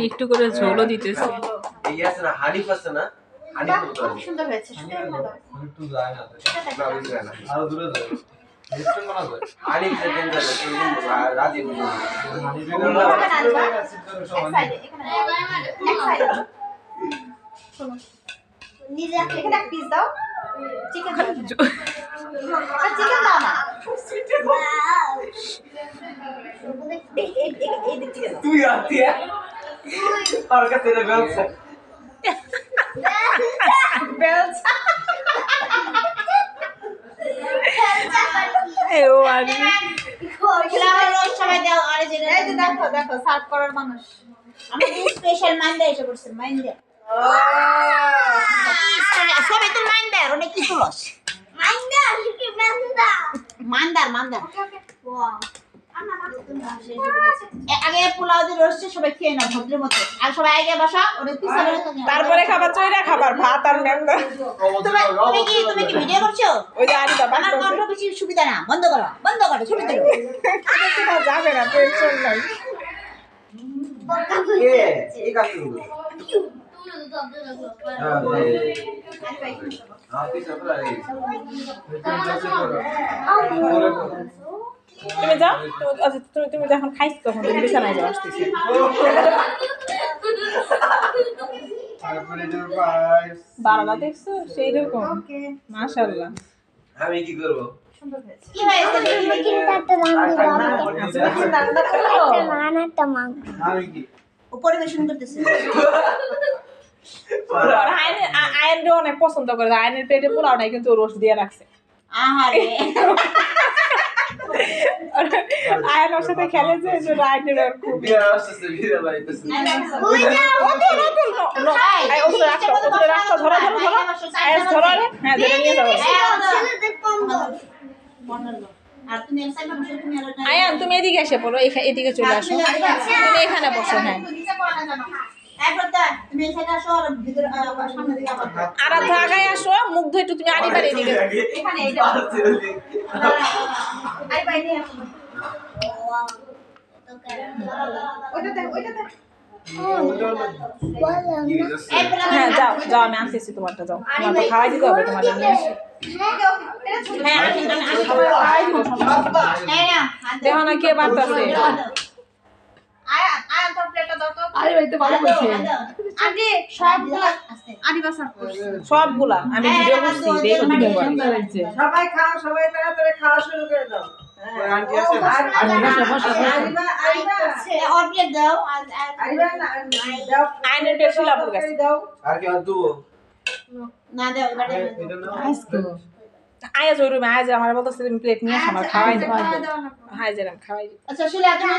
একটু করে ঝোলও দিতেছে। সুন্দর হয়েছে। নিজে এখানে এক পিস দাও। চিকেন দাও না। তুই আতিয়া আর কাছে বেলছা বেলচা এও আরে সবাই দাও। আরে যে এই যে দেখো দেখো সার্ভ করার মানুষ আমাদের স্পেশাল মাইন্ডা এসে পড়ছে। মাইন্ডা সবাই তো মাইন্ডার অনেক কিছু লস। মাইন্ডার কি মান্দার মান্দার ওয়াও। আগে পোলাও দিয়ে রোস্টে সবাই খেয়ে নাও ভদ্রের মতো। আর সবাই আগে বসা ওরে পিছনে তারপরে খাবার চইরা খাবার ভাত আর ম্যান্দা। তুমি কি ভিডিও করছো? ওই যে আরে বাবা আমার কন্ট্রোল বেশি সুবিধা না। বন্ধ করো ছুটি দাও। এটা যাবে না টেনশন নাই। এই কাজ করব তুমি যাও তুমি যখন খাইছো তখন তুমি বিছানায় যাও আসতেছি। বারালা দেখছো সেই রকম মাশাআল্লাহ। আমি কি করব? কি হয়েছে? আমি কি পরিবেশন করতেছি। আয়নও অনেক পছন্দ করে। আয়নের পেটে পোলাও নাই কিন্তু রোস্ট দিয়ে রাখছে। আহারে আয়ন ওর সাথে খেলে যে আয়নের খুব বিয়া আসছে বিয়া লাইতেছে হ্যাঁ ধরে নিয়ে যাবো। আয়ান তুমি এদিকে এসে পড়ো, এদিকে চলে আসো। তুমি এখানে বসো। হ্যাঁ আরাধ্যা আগায় আসো, মুখ ধুয়ে একটু তুমি আড়িবার এদিকে। হ্যাঁ যাও যাও আমি আনতেছি তোমারটা। যাও তোমার তো খাওয়াই দিতে হবে। তোমাদের নিয়ে আসি। হ্যাঁ দেখো না কে বাড়তেছে। সবগুলা আমি ভিডিও করছি। সবাই খাও, সবাই তাড়াতাড়ি খাওয়া শুরু করে দাও। আন্টি আছে আইনের পেট শিলাপুর গেছে। আর কি আর দুবো আয়াজ ওই রুমে আয়াজ আমার বলতেছে তুমি প্লেট নিয়ে আসো আমার খাওয়াই দাও। হাই যেরাম খাওয়াই। আচ্ছা শিলা তুমি